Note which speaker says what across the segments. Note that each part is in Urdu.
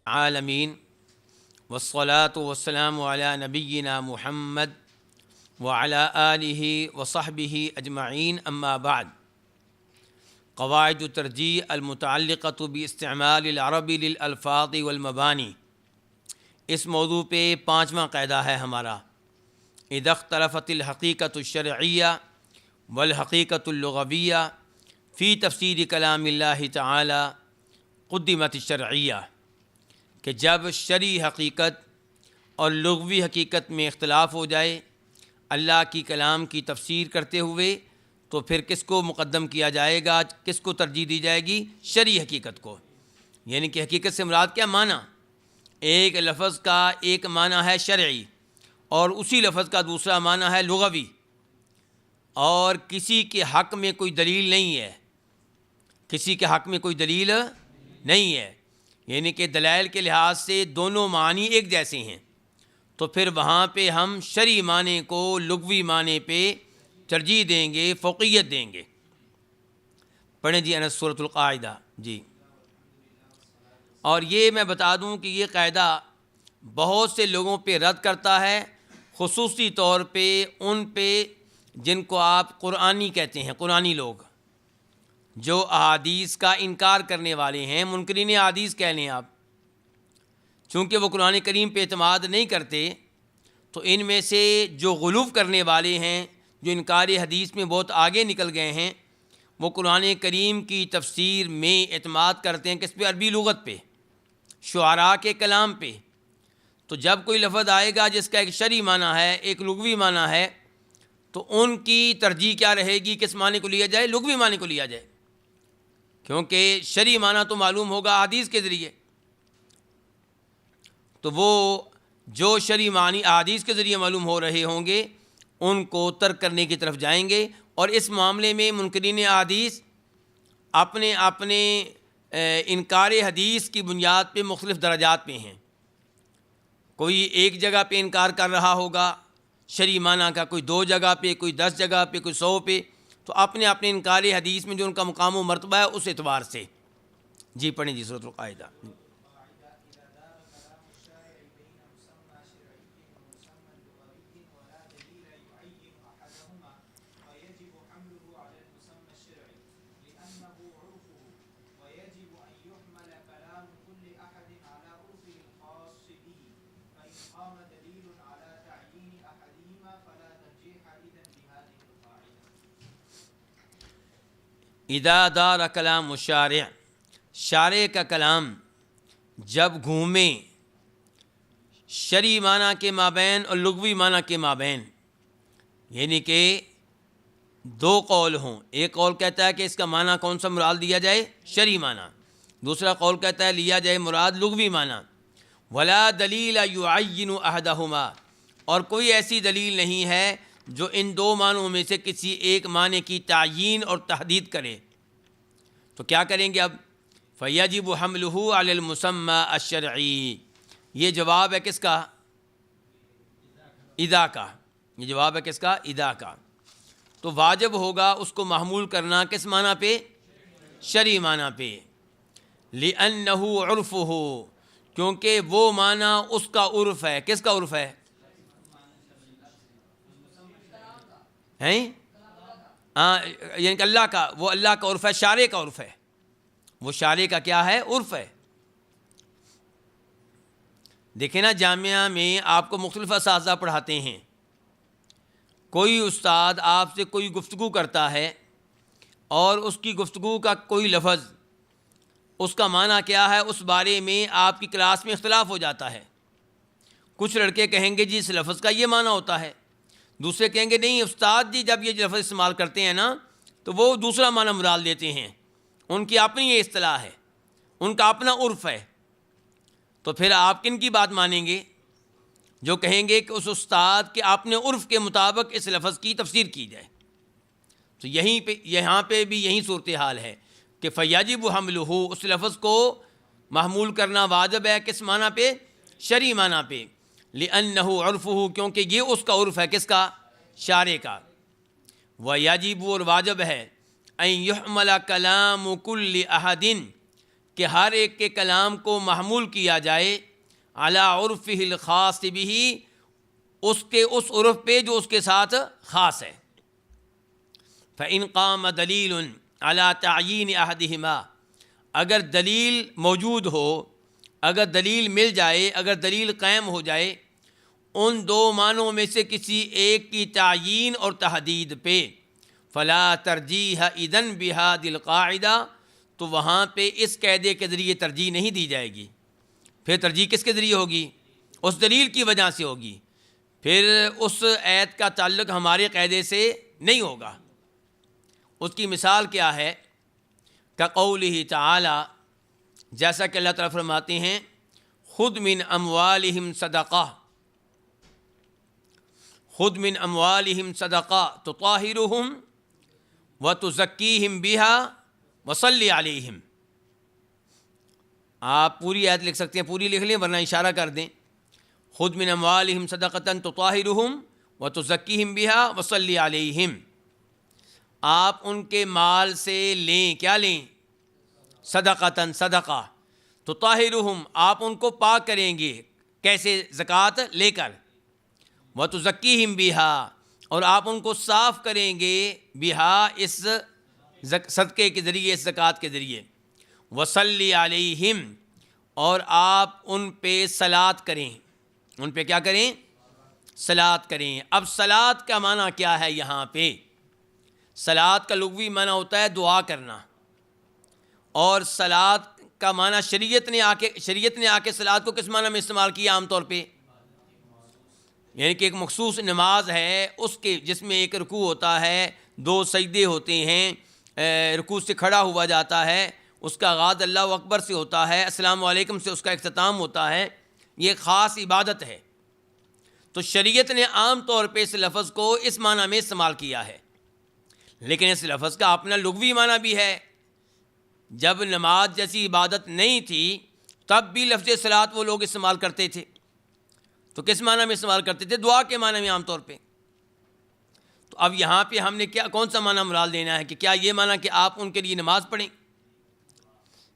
Speaker 1: عالمین والصلاة والسلام علی نبینا محمد وعلی آلہ وصحبہ اجمعین اما بعد. قواعد ترجیح المتعلقۃ باستعمال العربی للالفاظ والمبانی. اس موضوع پہ 5واں قاعدہ ہے ہمارا. اذا اختلفت الحقیقۃ الشرعیہ والحقیقۃ اللغویہ فی تفسیر کلام اللہ تعالی قدمت الشرعیہ، کہ جب شرعی حقیقت اور لغوی حقیقت میں اختلاف ہو جائے اللہ کی کلام کی تفسیر کرتے ہوئے، تو پھر کس کو مقدم کیا جائے گا، کس کو ترجیح دی جائے گی؟ شرعی حقیقت کو. یعنی کہ حقیقت سے مراد کیا؟ معنی. ایک لفظ کا ایک معنی ہے شرعی اور اسی لفظ کا دوسرا معنی ہے لغوی، اور کسی کے حق میں کوئی دلیل نہیں ہے، کسی کے حق میں کوئی دلیل نہیں ہے، یعنی کہ دلائل کے لحاظ سے دونوں معنی ایک جیسے ہیں، تو پھر وہاں پہ ہم شرعی معنی کو لغوی معنی پہ ترجیح دیں گے، فوقیت دیں گے. پڑھیں جی انس سورۃ القاعدہ. جی، اور یہ میں بتا دوں کہ یہ قاعدہ بہت سے لوگوں پہ رد کرتا ہے، خصوصی طور پہ ان پہ جن کو آپ قرآنی کہتے ہیں، قرآنی لوگ جو احادیث کا انکار کرنے والے ہیں، منکرین احادیث کہہ لیں آپ. چونکہ وہ قرآن کریم پہ اعتماد نہیں کرتے، تو ان میں سے جو غلو کرنے والے ہیں، جو انکار حدیث میں بہت آگے نکل گئے ہیں، وہ قرآن کریم کی تفسیر میں اعتماد کرتے ہیں کس پہ؟ عربی لغت پہ، شعراء کے کلام پہ. تو جب کوئی لفظ آئے گا جس کا ایک شرعی معنی ہے، ایک لغوی معنی ہے، تو ان کی ترجیح کیا رہے گی؟ کس معنی کو لیا جائے؟ لغوی معنی کو لیا جائے، کیونکہ شرعی معنی تو معلوم ہوگا حدیث کے ذریعے. تو وہ جو شرعی معنی احادیث کے ذریعے معلوم ہو رہے ہوں گے ان کو ترک کرنے کی طرف جائیں گے. اور اس معاملے میں منکرین احادیث اپنے انکار حدیث کی بنیاد پہ مختلف درجات پہ ہیں. کوئی ایک جگہ پہ انکار کر رہا ہوگا شرعی معنی کا، کوئی 2 جگہ پہ، کوئی 10 جگہ پہ، کوئی 100 پہ. تو اپنے انکار حدیث میں جو ان کا مقام و مرتبہ ہے اس اعتبار سے. جی پڑھیں جی سورۃ القاعدہ. اذا دار کلام الشارع، شارع کا کلام جب گھومے شرعی معنی کے مابین اور لغوی معنی کے مابین، یعنی کہ 2 قول ہوں. ایک قول کہتا ہے کہ اس کا معنی کون سا مراد لیا جائے؟ شرعی معنی. دوسرا قول کہتا ہے لیا جائے مراد لغوی معنی. ولا دلیل یعین احدہما، اور کوئی ایسی دلیل نہیں ہے جو ان 2 معنوں میں سے کسی ایک معنی کی تعیین اور تحدید کرے. تو کیا کریں گے اب؟ فیجب حملہ علی المسمی الشرعی. یہ جواب ہے کس کا؟ اذا کا. یہ جواب ہے کس کا؟ اذا کا. تو واجب ہوگا اس کو محمول کرنا کس معنی پہ؟ شرعی معنی پہ. لأنہ عرفہ، کیونکہ وہ معنی اس کا عرف ہے. کس کا عرف ہے؟ یعنی کہ اللہ کا، وہ اللہ کا عرف ہے، شارع کا عرف ہے. وہ شارع کا کیا ہے؟ عرف ہے. دیکھیں نا، جامعہ میں آپ کو مختلف اساتذہ پڑھاتے ہیں. کوئی استاد آپ سے کوئی گفتگو کرتا ہے اور اس کی گفتگو کا کوئی لفظ، اس کا معنی کیا ہے، اس بارے میں آپ کی کلاس میں اختلاف ہو جاتا ہے. کچھ لڑکے کہیں گے جی اس لفظ کا یہ معنی ہوتا ہے، دوسرے کہیں گے نہیں استاد جی جب یہ لفظ استعمال کرتے ہیں نا تو وہ دوسرا معنی مراد لیتے ہیں، ان کی اپنی یہ اصطلاح ہے، ان کا اپنا عرف ہے. تو پھر آپ کن کی بات مانیں گے؟ جو کہیں گے کہ اس استاد کے اپنے عرف کے مطابق اس لفظ کی تفسیر کی جائے. تو یہاں پہ بھی یہی صورتحال ہے کہ فیجب حملہ، اس لفظ کو محمول کرنا واجب ہے کس معنی پہ؟ شرعی معنی پہ. لأنہ عرفہ، کیونکہ یہ اس کا عرف ہے. کس کا؟ شارع کا. ویجب، اور واجب ہے، ان یحمل کلام کل احد، کہ ہر ایک کے کلام کو محمول کیا جائے علی عرفہ الخاص بہ، اس کے اس عرف پہ جو اس کے ساتھ خاص ہے۔ فإن قام دلیل علی تعیین احدہما، اگر دلیل موجود ہو، اگر دلیل مل جائے، اگر دلیل قائم ہو جائے ان دو معنوں میں سے کسی ایک کی تعیین اور تحدید پہ، فلا ترجیح اذن بہذہ القاعدہ، تو وہاں پہ اس قاعدے کے ذریعے ترجیح نہیں دی جائے گی۔ پھر ترجیح کس کے ذریعے ہوگی؟ اس دلیل کی وجہ سے ہوگی، پھر اس آیت کا تعلق ہمارے قاعدے سے نہیں ہوگا۔ اس کی مثال کیا ہے؟ کقولہ تعالی، جیسا کہ اللہ تعالیٰ فرماتے ہیں خذ من اموالہم صدقہ، خذ من اموالہم صدقہ تطہرہم وتزکیہم بہا وصلی علیہم۔ آپ پوری آیت لکھ سکتے ہیں، پوری لکھ لیں ورنہ اشارہ کر دیں۔ خذ من اموالہم صدقۃ تطہرہم وتزکیہم بہا وصلی علیہم، آپ ان کے مال سے لیں، کیا لیں؟ صدقۃ، صدقہ، تطہرہم، آپ ان کو پاک کریں گے، کیسے؟ زکوٰۃ لے کر، وتزکیہم بہا، اور آپ ان کو صاف کریں گے، بہا، اس صدقے کے ذریعے، اس زکوٰۃ کے ذریعے، وصلی علیہم، اور آپ ان پہ صلاۃ کریں، ان پہ کیا کریں؟ صلاۃ کریں۔ اب صلاۃ کا معنی کیا ہے یہاں پہ؟ صلاۃ کا لغوی معنی ہوتا ہے دعا کرنا، اور صلاۃ کا معنی شریعت نے آ کے صلاۃ کو کس معنی میں استعمال کیا عام طور پہ؟ یعنی کہ ایک مخصوص نماز ہے اس کے، جس میں ایک رکوع ہوتا ہے، دو سجدے ہوتے ہیں، رکوع سے کھڑا ہوا جاتا ہے، اس کا آغاز اللہ اکبر سے ہوتا ہے، السلام علیکم سے اس کا اختتام ہوتا ہے، یہ خاص عبادت ہے۔ تو شریعت نے عام طور پہ اس لفظ کو اس معنی میں استعمال کیا ہے، لیکن اس لفظ کا اپنا لغوی معنی بھی ہے۔ جب نماز جیسی عبادت نہیں تھی تب بھی لفظ صلاۃ وہ لوگ استعمال کرتے تھے، تو کس معنی میں استعمال کرتے تھے؟ دعا کے معنی میں عام طور پہ۔ تو اب یہاں پہ ہم نے کون سا معنی مراد لینا ہے؟ کہ کیا یہ معنی کہ آپ ان کے لیے نماز پڑھیں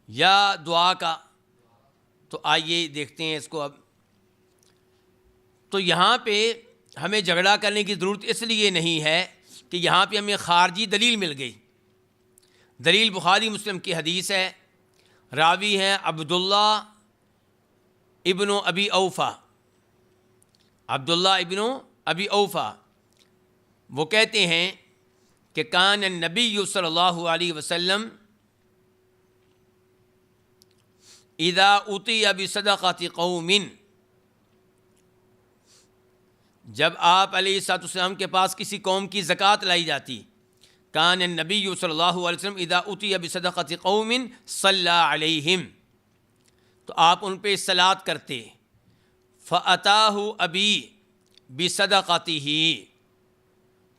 Speaker 1: یا دعا کا؟ تو آئیے دیکھتے ہیں اس کو اب۔ تو یہاں پہ ہمیں جھگڑا کرنے کی ضرورت اس لیے نہیں ہے کہ یہاں پہ ہمیں خارجی دلیل مل گئی۔ دلیل بخاری مسلم کی حدیث ہے، راوی ہیں عبداللہ ابن ابی اوفا، عبداللہ ابن ابی اوفا، وہ کہتے ہیں کہ کان النبی صلی اللہ علیہ وسلم اذا اتی بصدقۃ قوم، جب آپ علیہ الصلوۃ والسلام کے پاس کسی قوم کی زکوٰۃ لائی جاتی، کان النبی صلی اللہ علیہ وسلم اذا اتی بصدقۃ قوم صلی علیہم، تو آپ ان پہ صلاۃ کرتے، فاتاہ ابی بصدقتہ،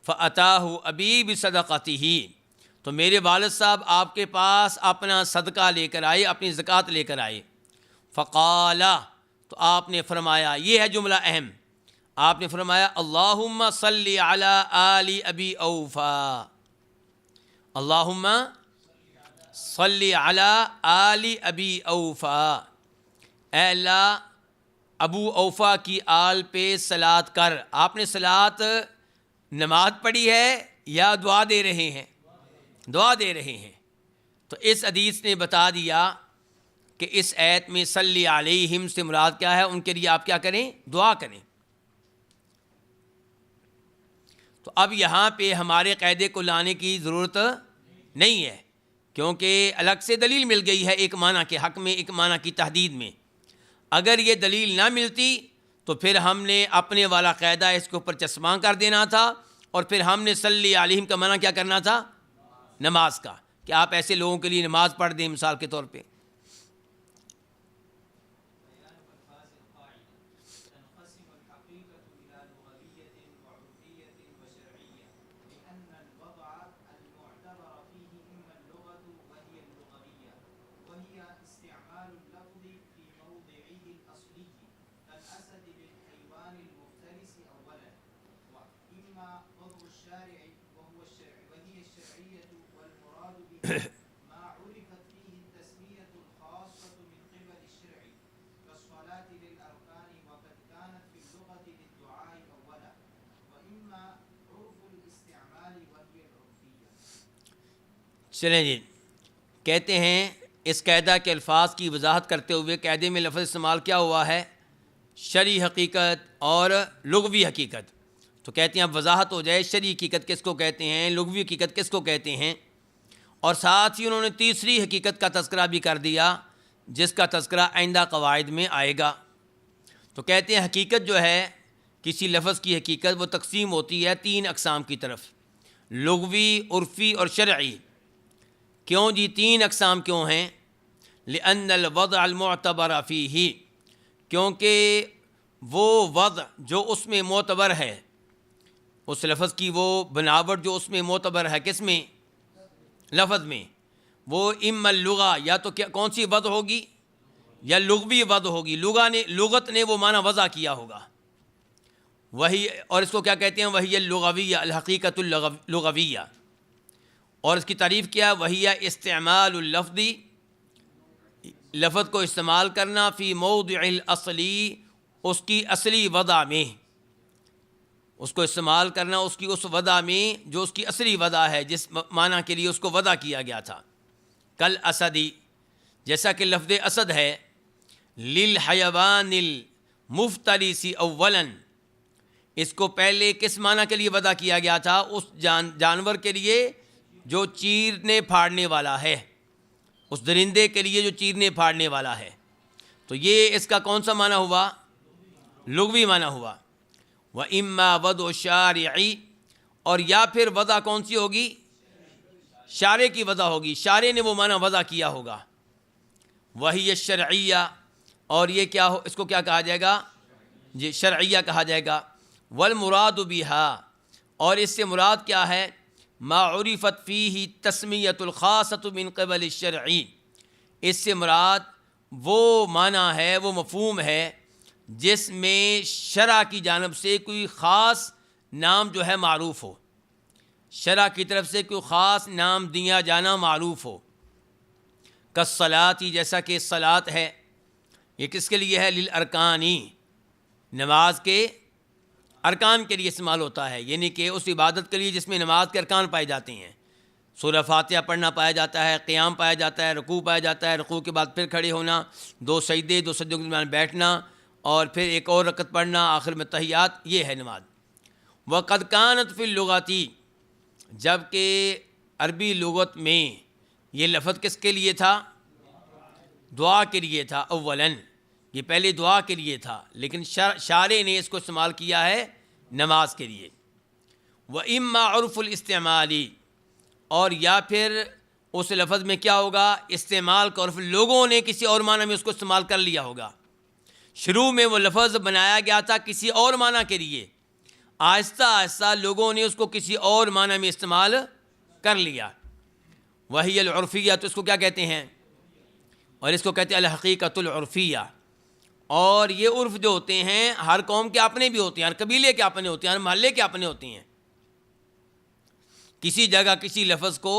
Speaker 1: فاتاہ ابی بصدقتہ، تو میرے والد صاحب آپ کے پاس اپنا صدقہ لے کر آئے، اپنی زکوٰۃ لے کر آئے، فقال، تو آپ نے فرمایا، یہ ہے جملہ اہم، آپ نے فرمایا اللہم صلی علی آل ابی اوفا، اللہم صلی علی آل ابی اوفا، اے اللہ ابو اوفا کی آل پہ صلاۃ کر۔ آپ نے صلاۃ نماز پڑھی ہے یا دعا دے رہے ہیں؟ دعا دے رہے ہیں۔ تو اس حدیث نے بتا دیا کہ اس آیت میں صلی علیہم سے مراد کیا ہے، ان کے لیے آپ کیا کریں؟ دعا کریں۔ تو اب یہاں پہ ہمارے قاعدے کو لانے کی ضرورت نہیں ہے، کیونکہ الگ سے دلیل مل گئی ہے ایک معنی کے حق میں، ایک معنی کی تحدید میں۔ اگر یہ دلیل نہ ملتی تو پھر ہم نے اپنے والا قاعدہ اس کے اوپر چسپاں کر دینا تھا، اور پھر ہم نے صلی علیہم کا معنی کیا کرنا تھا؟ نماز کا، کہ آپ ایسے لوگوں کے لیے نماز پڑھ دیں مثال کے طور پہ۔ چلیں جی، کہتے ہیں اس قاعدہ کے الفاظ کی وضاحت کرتے ہوئے قاعدے میں لفظ استعمال کیا ہوا ہے؟ شرعی حقیقت اور لغوی حقیقت. تو کہتے ہیں اب وضاحت ہو جائے شرعی حقیقت کس کو کہتے ہیں، لغوی حقیقت کس کو کہتے ہیں، اور ساتھ ہی انہوں نے تیسری حقیقت کا تذکرہ بھی کر دیا جس کا تذکرہ آئندہ قواعد میں آئے گا. تو کہتے ہیں حقیقت جو ہے کسی لفظ کی حقیقت وہ تقسیم ہوتی ہے 3 اقسام کی طرف، لغوی، عرفی اور شرعی. کیوں جی 3 اقسام کیوں ہیں؟ لأن الوضع المعتبر فیہ، کیونکہ وہ وضع جو اس میں معتبر ہے، اس لفظ کی وہ بناوٹ جو اس میں معتبر ہے، کس میں؟ لفظ میں. وہ اما اللغہ، یا تو کون سی وضع ہوگی؟ یا لغوی وضع ہوگی. لغت نے وہ معنی وضع کیا ہوگا وہی، اور اس کو کیا کہتے ہیں؟ وہی اللغویہ، الحقیقت اللغویہ. اور اس کی تعریف کیا؟ وہی استعمال اللفظ، لفظ کو استعمال کرنا، فی موضع الاصلی، اس کی اصلی وضع میں، اس کو استعمال کرنا اس کی اس وضع میں جو اس کی اصلی وضع ہے، جس معنی کے لیے اس کو وضع کیا گیا تھا. کل اسدی، جیسا کہ لفظ اسد ہے، للحیوان المفترس اولا، اس کو پہلے کس معنی کے لیے وضع کیا گیا تھا؟ اس جانور کے لیے جو چیرنے پھاڑنے والا ہے، اس درندے کے لیے جو چیرنے پھاڑنے والا ہے. تو یہ اس کا کون سا معنی ہوا؟ لغوی معنی ہوا. وَإِمَّا وَضْعُ الشَّارِعِ، اور یا پھر وضع کون سی ہوگی؟ شارع کی وضع ہوگی، شارع نے وہ معنی وضع کیا ہوگا. وہی الشرعیہ، اور یہ کیا ہو، اس کو کیا کہا جائے گا؟ جی شرعیہ کہا جائے گا. والمراد بها، اور اس سے مراد کیا ہے؟ ما عرفت فیہ تسمیۃ الخاصۃ من قبل الشرعی، اس سے مراد وہ معنی ہے، وہ مفہوم ہے جس میں شرع کی جانب سے کوئی خاص نام جو ہے معروف ہو، شرع کی طرف سے کوئی خاص نام دیا جانا معروف ہو. کالصلاۃ، جیسا کہ صلاۃ ہے، یہ کس کے لیے ہے؟ للارکانی، نماز کے ارکان کے لیے استعمال ہوتا ہے، یعنی کہ اس عبادت کے لیے جس میں نماز کے ارکان پائے جاتے ہیں. سورہ فاتحہ پڑھنا پایا جاتا ہے، قیام پایا جاتا ہے، رکوع پایا جاتا ہے، رکوع کے بعد پھر کھڑے ہونا، 2 سجدے، 2 سجدوں کے درمیان بیٹھنا، اور پھر ایک اور رکعت پڑھنا، آخر میں تحیات، یہ ہے نماز. وقد کانت فی اللغاتی، جب کہ عربی لغت میں یہ لفظ کس کے لیے تھا؟ دعا کے لیے تھا. اولاً یہ پہلے دعا کے لیے تھا، لیکن شارع نے اس کو استعمال کیا ہے نماز کے لیے. وَإِمَّا عُرْفُ الْإِسْتِعْمَالِ، اور یا پھر اس لفظ میں کیا ہوگا؟ استعمال کا عرف، لوگوں نے کسی اور معنی میں اس کو استعمال کر لیا ہوگا. شروع میں وہ لفظ بنایا گیا تھا کسی اور معنی کے لیے، آہستہ آہستہ لوگوں نے اس کو کسی اور معنی میں استعمال کر لیا. وہی العرفیہ، تو اس کو کیا کہتے ہیں؟ اور اس کو کہتے ہیں الحقیقت العرفیہ. اور یہ عرف جو ہوتے ہیں ہر قوم کے اپنے بھی ہوتے ہیں، ہر قبیلے کے اپنے ہوتے ہیں، ہر محلے کے اپنے ہوتے ہیں. کسی جگہ کسی لفظ کو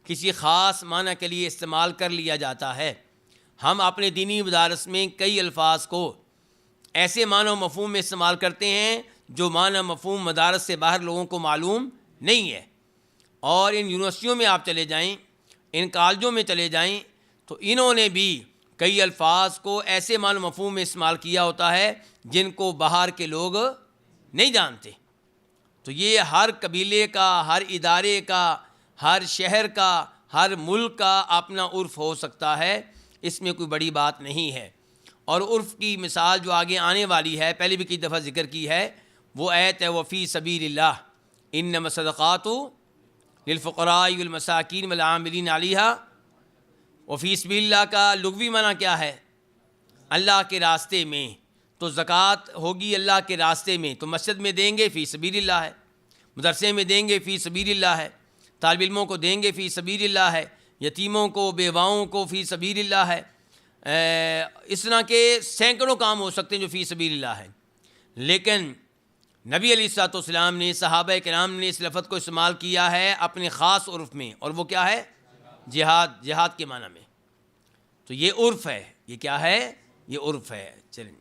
Speaker 1: کسی خاص معنی کے لیے استعمال کر لیا جاتا ہے. ہم اپنے دینی مدارس میں کئی الفاظ کو ایسے معنی و مفہوم میں استعمال کرتے ہیں جو معنی مفہوم مدارس سے باہر لوگوں کو معلوم نہیں ہے. اور ان یونیورسٹیوں میں آپ چلے جائیں، ان کالجوں میں چلے جائیں، تو انہوں نے بھی کئی الفاظ کو ایسے معنی مفہوم میں استعمال کیا ہوتا ہے جن کو باہر کے لوگ نہیں جانتے. تو یہ ہر قبیلے کا، ہر ادارے کا، ہر شہر کا، ہر ملک کا اپنا عرف ہو سکتا ہے، اس میں کوئی بڑی بات نہیں ہے. اور عرف کی مثال جو آگے آنے والی ہے، پہلے بھی کئی دفعہ ذکر کی ہے، وہ آیت ہے وفی سبیل اللہ انما الصدقات للفقراء والمساکین والعاملین علیہا. وفی سبیل اللہ کا لغوی معنی کیا ہے؟ اللہ کے راستے میں. تو زکوٰۃ ہوگی اللہ کے راستے میں، تو مسجد میں دیں گے فی سبیل اللہ ہے، مدرسے میں دیں گے فی سبیل اللہ ہے، طالب علموں کو دیں گے فی سبیل اللہ ہے، یتیموں کو، بیواؤں کو فی سبیل اللہ ہے. اس طرح کے سینکڑوں کام ہو سکتے ہیں جو فی سبیل اللہ ہے. لیکن نبی علیہ الصلوۃ والسلام نے، صحابہ کرام نے اس لفظ کو استعمال کیا ہے اپنے خاص عرف میں، اور وہ کیا ہے؟ جہاد، جہاد کے معنی میں. تو یہ عرف ہے. یہ کیا ہے؟ یہ عرف ہے. چلیں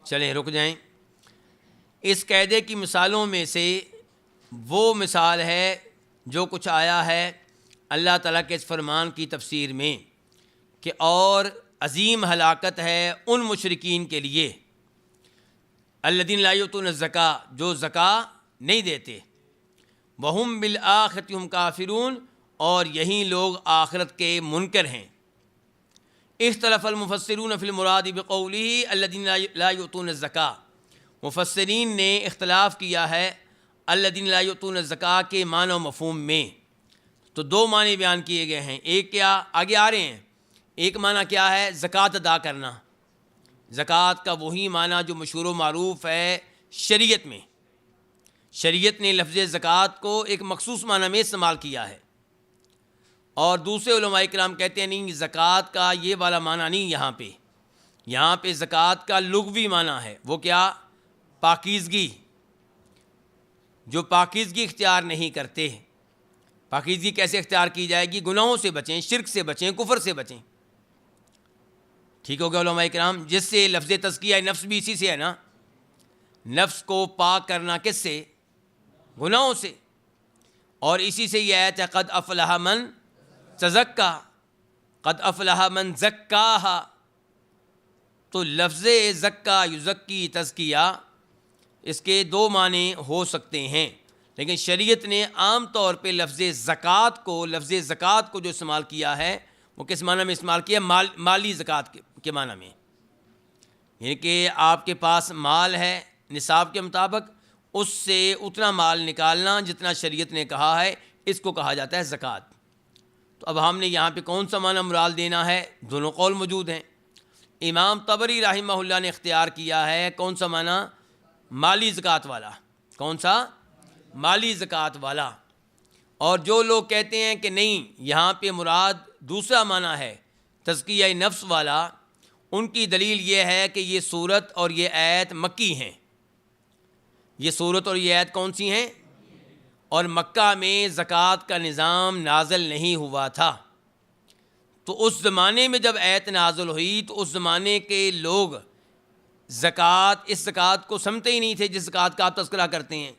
Speaker 1: چلیں رک جائیں. اس قاعدے کی مثالوں میں سے وہ مثال ہے جو کچھ آیا ہے اللہ تعالیٰ کے اس فرمان کی تفسیر میں کہ اور عظیم ہلاکت ہے ان مشرکین کے لیے الذین لا یؤتون الزکاۃ، جو زکوٰۃ نہیں دیتے، وہم بالآخرۃ ہم کافرون، اور یہی لوگ آخرت کے منکر ہیں. اختلف المفسرون فی المراد بقولہ الذین لا یؤتون الزکاۃ، مفسرین نے اختلاف کیا ہے الذین لا یؤتون الزکاۃ کے معنی و مفہوم میں. تو دو معنی بیان کیے گئے ہیں. ایک کیا آگے آ رہے ہیں. ایک معنی کیا ہے؟ زکوٰۃ ادا کرنا. زکوٰۃ کا وہی معنی جو مشہور و معروف ہے شریعت میں. شریعت نے لفظ زکوٰۃ کو ایک مخصوص معنی میں استعمال کیا ہے. اور دوسرے علماء کرام کہتے ہیں نہیں، زکوٰۃ کا یہ والا معنی نہیں. یہاں پہ زکوٰۃ کا لغوی معنی ہے. وہ کیا؟ پاکیزگی. جو پاکیزگی اختیار نہیں کرتے. پاکیزگی کیسے اختیار کی جائے گی؟ گناہوں سے بچیں، شرک سے بچیں، کفر سے بچیں. ٹھیک ہو گیا علماء کرام؟ جس سے لفظ تزکیہ نفس بھی اسی سے ہے نا. نفس کو پاک کرنا کس سے؟ گناہوں سے. اور اسی سے یہ آیت ہے قد افلح من تزکا، قد افلح من زکاہا. تو لفظ زکا یزکی تزکیہ، اس کے دو معنی ہو سکتے ہیں، لیکن شریعت نے عام طور پہ لفظ زکوٰۃ کو جو استعمال کیا ہے وہ کس معنی میں استعمال کیا؟ مالی زکوٰۃ کے معنی میں. یعنی کہ آپ کے پاس مال ہے نصاب کے مطابق، اس سے اتنا مال نکالنا جتنا شریعت نے کہا ہے، اس کو کہا جاتا ہے زکوٰۃ. تو اب ہم نے یہاں پہ کون سا معنی مراد دینا ہے؟ دونوں قول موجود ہیں. امام طبری رحمہ اللہ نے اختیار کیا ہے کون سا معنی؟ مالی زکوٰۃ والا. کون سا؟ مالی زکوٰۃ والا. اور جو لوگ کہتے ہیں کہ نہیں یہاں پہ مراد دوسرا معنی ہے تزکیہ نفس والا، ان کی دلیل یہ ہے کہ یہ صورت اور یہ آیت مکی ہیں. یہ صورت اور یہ آیت کون سی ہیں؟ اور مکہ میں زکوٰۃ کا نظام نازل نہیں ہوا تھا. تو اس زمانے میں جب آیت نازل ہوئی تو اس زمانے کے لوگ اس زکوٰۃ کو سمجھتے ہی نہیں تھے جس زکوٰۃ کا آپ تذکرہ کرتے ہیں.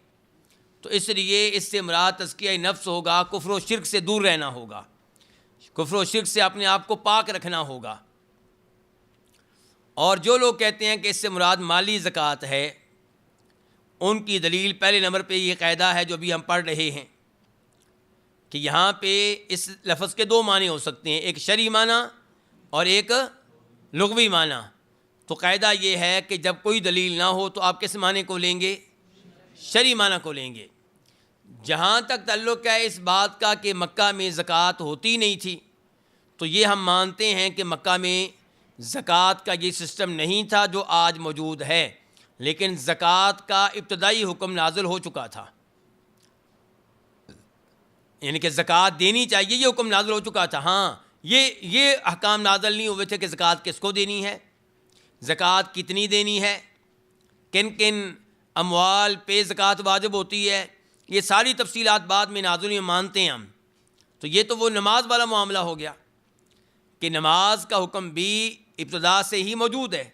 Speaker 1: تو اس لیے اس سے مراد تزکیہ نفس ہوگا، کفر و شرک سے دور رہنا ہوگا، کفر و شرک سے اپنے آپ کو پاک رکھنا ہوگا. اور جو لوگ کہتے ہیں کہ اس سے مراد مالی زکوٰۃ ہے، ان کی دلیل پہلے نمبر پہ یہ قاعدہ ہے جو ابھی ہم پڑھ رہے ہیں کہ یہاں پہ اس لفظ کے دو معنی ہو سکتے ہیں، ایک شرعی معنی اور ایک لغوی معنی. تو قاعدہ یہ ہے کہ جب کوئی دلیل نہ ہو تو آپ کس معنی کو لیں گے؟ شرعی معنی کو لیں گے. جہاں تک تعلق ہے اس بات کا کہ مکہ میں زکوٰۃ ہوتی نہیں تھی، تو یہ ہم مانتے ہیں کہ مکہ میں زکوٰۃ کا یہ سسٹم نہیں تھا جو آج موجود ہے، لیکن زکوٰۃ کا ابتدائی حکم نازل ہو چکا تھا. یعنی کہ زکوٰۃ دینی چاہیے یہ حکم نازل ہو چکا تھا. ہاں یہ احکام نازل نہیں ہوئے تھے کہ زکوٰۃ کس کو دینی ہے، زکوٰۃ کتنی دینی ہے، کن کن اموال پہ زکوٰۃ واجب ہوتی ہے، یہ ساری تفصیلات بعد میں نازل ہوئی مانتے ہیں ہم. تو یہ تو وہ نماز والا معاملہ ہو گیا کہ نماز کا حکم بھی ابتدا سے ہی موجود ہے،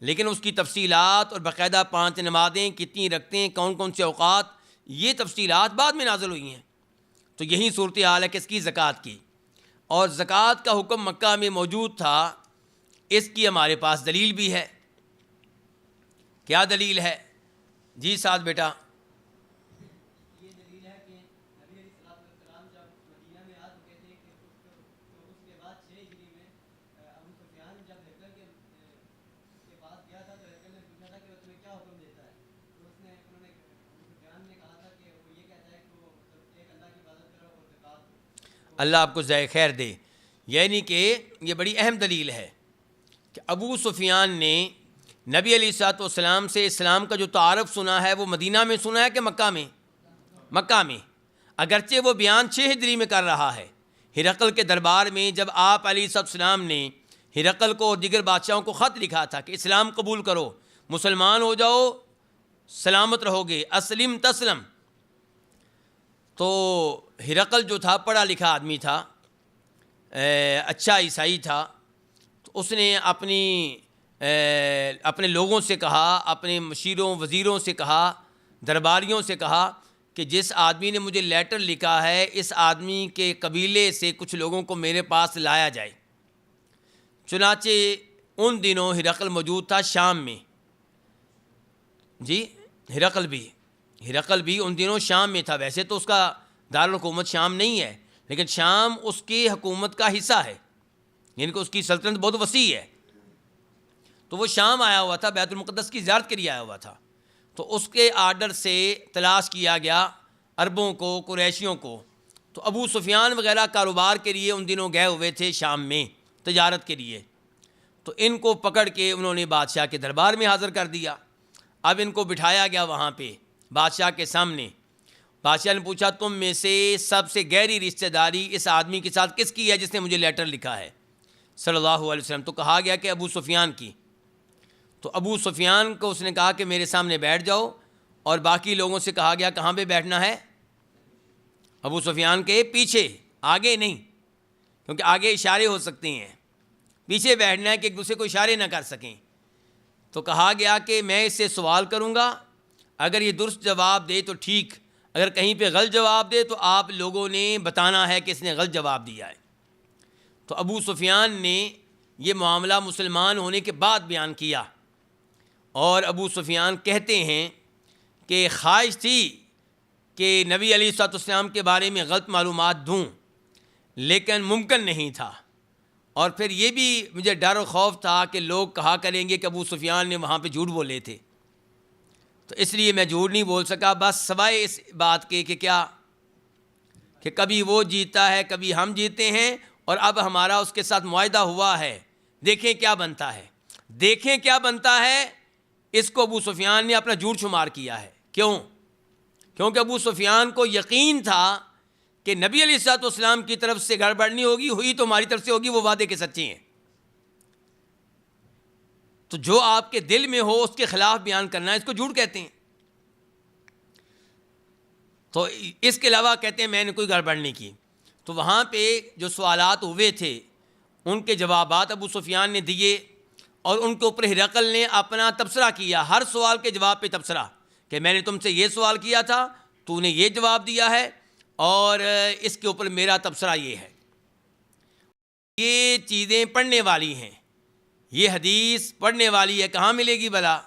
Speaker 1: لیکن اس کی تفصیلات اور باقاعدہ 5 نمازیں کتنی رکھتے ہیں، کون کون سے اوقات، یہ تفصیلات بعد میں نازل ہوئی ہیں. تو یہی صورتحال ہے کس کی؟ زکوٰۃ کی. اور زکوٰۃ کا حکم مکہ میں موجود تھا، اس کی ہمارے پاس دلیل بھی ہے. کیا دلیل ہے؟ جی سعد بیٹا.
Speaker 2: یہ دلیل ہے کہ نبی علیہ السلام جب مدینہ میں آ چکے تھے کہ اس کے بعد 6 ہجری میں ابو سفیان جب ہرقل کے پاس گیا تھا تو ہرقل نے پوچھا تھا کہ وہ تمہیں کیا حکم دیتا ہے. تو انہوں نے ابو سفیان نے کہا تھا کہ وہ یہ کہتا ہے کہ وہ ایک اللہ کی عبادت کرو اور زکوٰۃ دو.
Speaker 1: اللہ آپ کو جزائے خیر دے. یعنی کہ یہ بڑی اہم دلیل ہے کہ ابو سفیان نے نبی علیہ الصلوۃ والسلام سے اسلام کا جو تعارف سنا ہے وہ مدینہ میں سنا ہے کہ مکہ میں؟ مکہ میں. اگرچہ وہ بیان 6 ہجری میں کر رہا ہے ہرقل کے دربار میں، جب آپ علیہ السلام نے ہرقل کو اور دیگر بادشاہوں کو خط لکھا تھا کہ اسلام قبول کرو، مسلمان ہو جاؤ، سلامت رہو گے، اسلم تسلم. تو ہرقل جو تھا پڑھا لکھا آدمی تھا، اچھا عیسائی تھا. تو اس نے اپنی اپنے لوگوں سے کہا، اپنے مشیروں وزیروں سے کہا، درباریوں سے کہا کہ جس آدمی نے مجھے لیٹر لکھا ہے اس آدمی کے قبیلے سے کچھ لوگوں کو میرے پاس لایا جائے۔ چنانچہ ان دنوں ہرقل موجود تھا شام میں، جی ہرقل بھی ان دنوں شام میں تھا۔ ویسے تو اس کا دارالحکومت شام نہیں ہے، لیکن شام اس کی حکومت کا حصہ ہے، یعنی کہ اس کی سلطنت بہت وسیع ہے۔ تو وہ شام آیا ہوا تھا، بیت المقدس کی زیارت کے لیے آیا ہوا تھا۔ تو اس کے آرڈر سے تلاش کیا گیا عربوں کو، قریشیوں کو۔ تو ابو سفیان وغیرہ کاروبار کے لیے ان دنوں گئے ہوئے تھے شام میں تجارت کے لیے۔ تو ان کو پکڑ کے انہوں نے بادشاہ کے دربار میں حاضر کر دیا۔ اب ان کو بٹھایا گیا وہاں پہ بادشاہ کے سامنے۔ بادشاہ نے پوچھا تم میں سے سب سے گہری رشتہ داری اس آدمی کے ساتھ کس کی ہے جس نے مجھے لیٹر لکھا ہے صلی اللہ علیہ وسلم؟ تو کہا گیا کہ ابو سفیان کی۔ تو ابو سفیان کو اس نے کہا کہ میرے سامنے بیٹھ جاؤ، اور باقی لوگوں سے کہا گیا کہاں پہ بیٹھنا ہے؟ ابو سفیان کے پیچھے، آگے نہیں، کیونکہ آگے اشارے ہو سکتے ہیں، پیچھے بیٹھنا ہے کہ ایک دوسرے کو اشارے نہ کر سکیں۔ تو کہا گیا کہ میں اس سے سوال کروں گا، اگر یہ درست جواب دے تو ٹھیک، اگر کہیں پہ غلط جواب دے تو آپ لوگوں نے بتانا ہے کہ اس نے غلط جواب دیا ہے۔ تو ابو سفیان نے یہ معاملہ مسلمان ہونے کے بعد بیان کیا، اور ابو سفیان کہتے ہیں کہ خواہش تھی کہ نبی علیہ الصلوۃ والسلام کے بارے میں غلط معلومات دوں، لیکن ممکن نہیں تھا، اور پھر یہ بھی مجھے ڈر و خوف تھا کہ لوگ کہا کریں گے کہ ابو سفیان نے وہاں پہ جھوٹ بولے تھے، تو اس لیے میں جھوٹ نہیں بول سکا، بس سوائے اس بات کے کہ کیا کہ کبھی وہ جیتا ہے کبھی ہم جیتے ہیں، اور اب ہمارا اس کے ساتھ معاہدہ ہوا ہے، دیکھیں کیا بنتا ہے، دیکھیں کیا بنتا ہے۔ اس کو ابو سفیان نے اپنا جھوٹ شمار کیا ہے۔ کیوں؟ کیونکہ ابو سفیان کو یقین تھا کہ نبی علیہ الصلوۃ والسلام کی طرف سے گڑبڑ نہیں ہوگی، ہوئی تو ہماری طرف سے ہوگی، وہ وعدے کے سچے ہیں۔ تو جو آپ کے دل میں ہو اس کے خلاف بیان کرنا ہے، اس کو جھوٹ کہتے ہیں۔ تو اس کے علاوہ کہتے ہیں میں نے کوئی گڑبڑ نہیں کی۔ تو وہاں پہ جو سوالات ہوئے تھے ان کے جوابات ابو سفیان نے دیے، اور ان کے اوپر ہرقل نے اپنا تبصرہ کیا، ہر سوال کے جواب پہ تبصرہ، کہ میں نے تم سے یہ سوال کیا تھا، تو نے یہ جواب دیا ہے، اور اس کے اوپر میرا تبصرہ یہ ہے۔ یہ چیزیں پڑھنے والی ہیں، یہ حدیث پڑھنے والی ہے، کہاں ملے گی بھلا؟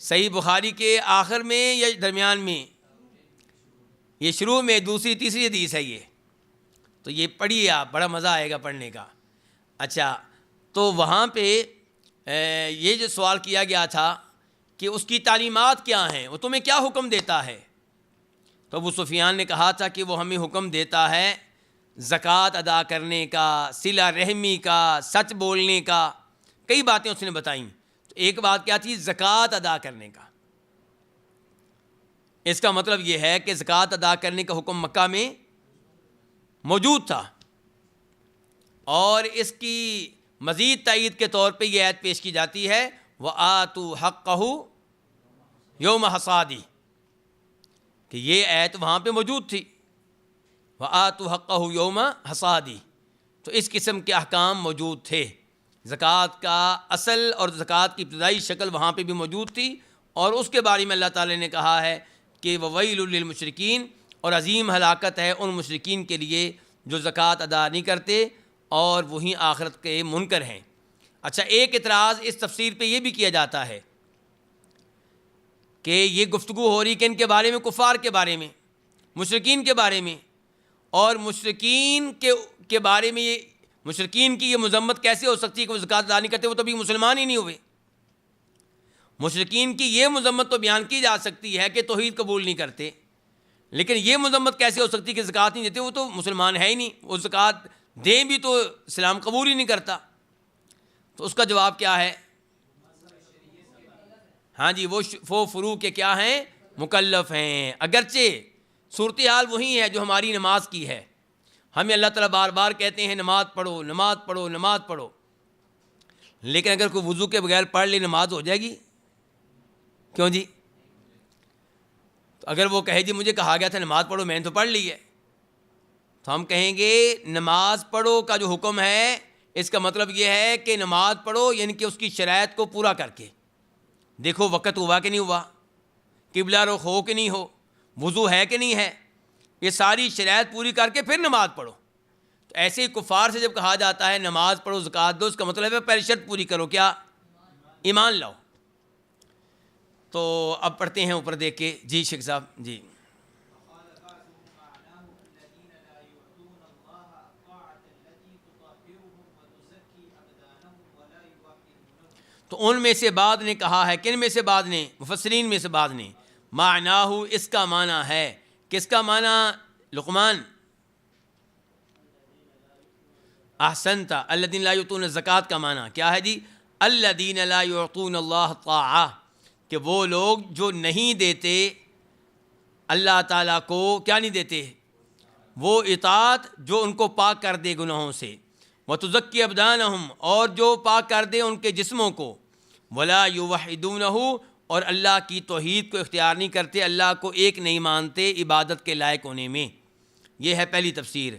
Speaker 1: صحیح بخاری کے آخر میں یا درمیان میں؟ یہ شروع میں دوسری تیسری حدیث ہے یہ، تو یہ پڑھیے آپ، بڑا مزہ آئے گا پڑھنے کا۔ اچھا، تو وہاں پہ یہ جو سوال کیا گیا تھا کہ اس کی تعلیمات کیا ہیں، وہ تمہیں کیا حکم دیتا ہے؟ تو ابو سفیان نے کہا تھا کہ وہ ہمیں حکم دیتا ہے زکوٰۃ ادا کرنے کا، صلہ رحمی کا، سچ بولنے کا، کئی باتیں اس نے بتائیں۔ تو ایک بات کیا تھی؟ زکوٰۃ ادا کرنے کا۔ اس کا مطلب یہ ہے کہ زکوٰۃ ادا کرنے کا حکم مکہ میں موجود تھا، اور اس کی مزید تائید کے طور پہ یہ آیت پیش کی جاتی ہے وَآتُوا حَقَّهُ یوم حصادی، کہ یہ آیت وہاں پہ موجود تھی، وَآتُوا حَقَّهُ یوم حصادی۔ تو اس قسم کے احکام موجود تھے، زکوٰۃ کا اصل اور زکوٰۃ کی ابتدائی شکل وہاں پہ بھی موجود تھی، اور اس کے بارے میں اللہ تعالی نے کہا ہے کہ وَوَيْلٌ لِّلْمُشْرِكِينَ، اور عظیم ہلاکت ہے ان مشرکین کے لیے جو زکوٰۃ ادا نہیں کرتے اور وہی آخرت کے منکر ہیں۔ اچھا، ایک اعتراض اس تفسیر پہ یہ بھی کیا جاتا ہے کہ یہ گفتگو ہو رہی کہ ان کے بارے میں، کفار کے بارے میں، مشرکین کے بارے میں، اور مشرکین کے بارے میں یہ مشرکین کی یہ مذمت کیسے ہو سکتی ہے کہ وہ زکوٰۃ ادا نہیں کرتے؟ وہ تو ابھی مسلمان ہی نہیں ہوئے۔ مشرکین کی یہ مذمت تو بیان کی جا سکتی ہے کہ توحید قبول نہیں کرتے، لیکن یہ مذمت کیسے ہو سکتی کہ زکوٰۃ نہیں دیتے؟ وہ تو مسلمان ہے ہی نہیں، وہ زکوٰۃ دیں بھی تو اسلام قبول ہی نہیں کرتا۔ تو اس کا جواب کیا ہے؟ ہاں جی، وہ فروع کے کیا ہیں؟ مکلف ہیں، اگرچہ صورتحال وہی ہے جو ہماری نماز کی ہے۔ ہمیں اللہ تعالیٰ بار بار کہتے ہیں نماز پڑھو، نماز پڑھو، نماز پڑھو، لیکن اگر کوئی وضو کے بغیر پڑھ لے نماز ہو جائے گی؟ کیوں جی؟ تو اگر وہ کہے جی مجھے کہا گیا تھا نماز پڑھو، میں نے تو پڑھ لی ہے، تو ہم کہیں گے نماز پڑھو کا جو حکم ہے اس کا مطلب یہ ہے کہ نماز پڑھو یعنی کہ اس کی شرائط کو پورا کر کے، دیکھو وقت ہوا کہ نہیں ہوا، قبلہ رخ ہو کہ نہیں ہو، وضو ہے کہ نہیں ہے، یہ ساری شرائط پوری کر کے پھر نماز پڑھو۔ تو ایسے ہی کفار سے جب کہا جاتا ہے نماز پڑھو زکوٰۃ دو، اس کا مطلب ہے پہلی شرط پوری کرو، کیا؟ ایمان لاؤ۔ تو اب پڑھتے ہیں اوپر دیکھ کے، جی شیخ صاحب جی۔ تو ان میں سے بعض نے کہا ہے، کن میں سے بعض نے؟ مفسرین میں سے بعض نے، معناہ اس کا معنی ہے، کس کا معنی؟ لقمان، احسنت، الذین لا یؤتون الزکوٰۃ کا معنی کیا ہے جی؟ الذین لا یعطون اللہ طاعہ، کہ وہ لوگ جو نہیں دیتے اللہ تعالیٰ کو، کیا نہیں دیتے؟ وہ اطاعت جو ان کو پاک کر دے گناہوں سے، وتزکی ابدانہم، اور جو پاک کر دے ان کے جسموں کو، ولا یوحدونہ، اور اللہ کی توحید کو اختیار نہیں کرتے، اللہ کو ایک نہیں مانتے عبادت کے لائق ہونے میں۔ یہ ہے پہلی تفسیر۔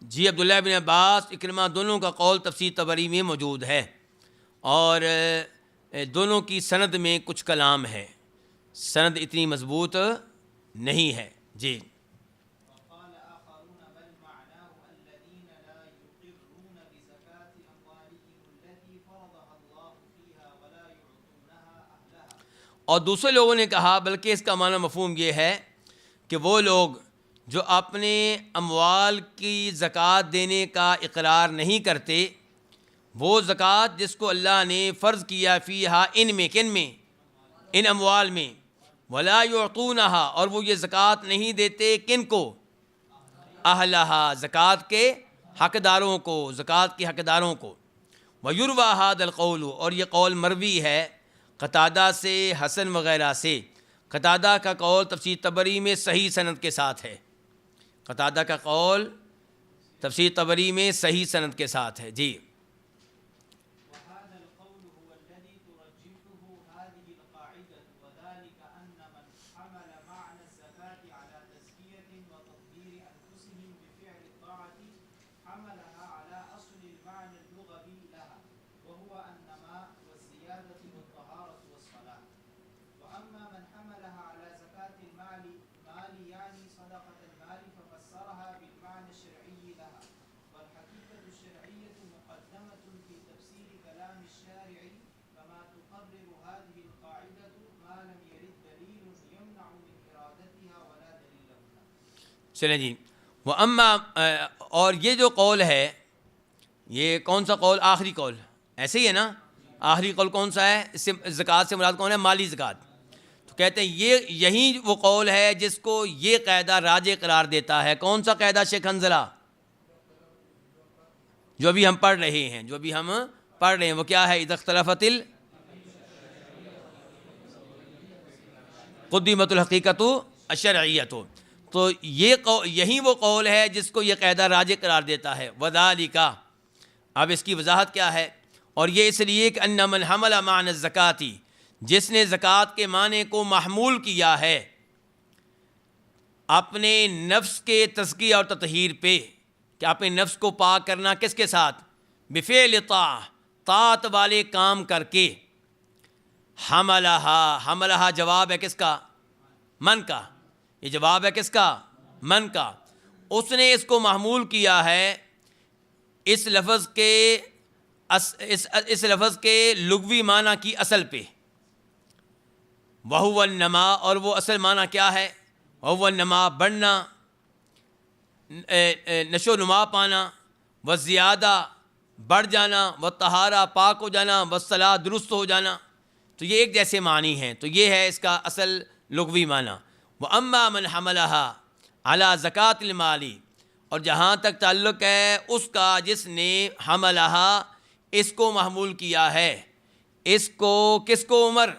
Speaker 1: جی عبداللہ بن عباس، اکرمہ، دونوں کا قول تفسیر طبری میں موجود ہے، اور دونوں کی سند میں کچھ کلام ہے، سند اتنی مضبوط نہیں ہے جی۔ اور دوسرے لوگوں نے کہا بلکہ اس کا معنی مفہوم یہ ہے کہ وہ لوگ جو اپنے اموال کی زکوٰۃ دینے کا اقرار نہیں کرتے، وہ زکوٰۃ جس کو اللہ نے فرض کیا فیہا، ان میں، کن میں؟ ان اموال میں، ولا یعطونہا، اور وہ یہ زکوٰۃ نہیں دیتے، کن کو؟ اہلہا، زکوٰۃ کے حقداروں کو، زکوٰۃ کے حقداروں کو۔ ویروی ھذا القول، اور یہ قول مروی ہے قتادہ سے، حسن وغیرہ سے۔ قتادہ کا قول تفسیر طبری میں صحیح سند کے ساتھ ہے، قتادہ کا قول تفسیر طبری میں صحیح سند کے ساتھ ہے جی۔ چلیں جی۔ وَأَمَّا، اور یہ جو قول ہے، یہ کون سا قول؟ آخری قول، ایسے ہی ہے نا؟ آخری قول کون سا ہے؟ اس سے زکوٰۃ سے مراد کون ہے؟ مالی زکوٰۃ۔ تو کہتے ہیں یہی وہ قول ہے جس کو یہ قاعدہ راجح قرار دیتا ہے۔ کون سا قاعدہ شیخ حنظلہ؟ جو بھی ہم پڑھ رہے ہیں، جو بھی ہم پڑھ رہے ہیں، وہ کیا ہے؟ اذا اختلفت قدمت الحقیقۃ الشرعیۃ۔ تو یہی وہ قول ہے جس کو یہ قاعدہ راجح قرار دیتا ہے۔ وذالک، اب اس کی وضاحت کیا ہے؟ اور یہ اس لیے کہ ان من حمل معنی الزکوٰۃ، جس نے زکوٰۃ کے معنی کو محمول کیا ہے اپنے نفس کے تزکیہ اور تطہیر پہ، کہ اپنے نفس کو پاک کرنا کس کے ساتھ؟ بفعل طاعت والے کام کر کے۔ حملہا جواب ہے کس کا؟ من کا۔ یہ جواب ہے کس کا؟ من کا۔ اس نے اس کو محمول کیا ہے اس لفظ کے لغوی معنی کی اصل پہ، وہو النما، اور وہ اصل معنی کیا ہے؟ وہو النما، بڑھنا، نشو و نما پانا، وزیادہ، بڑھ جانا، وطہارہ، پاک ہو جانا، والصلاح، درست ہو جانا۔ تو یہ ایک جیسے معنی ہیں، تو یہ ہے اس کا اصل لغوی معنی۔ وَأَمَّا مَنْ حَمَلَهَا عَلَى زَكَاةِ الْمَالِ، اور جہاں تک تعلق ہے اس کا جس نے حملہا، اس کو محمول کیا ہے، اس کو، کس کو؟ عمر،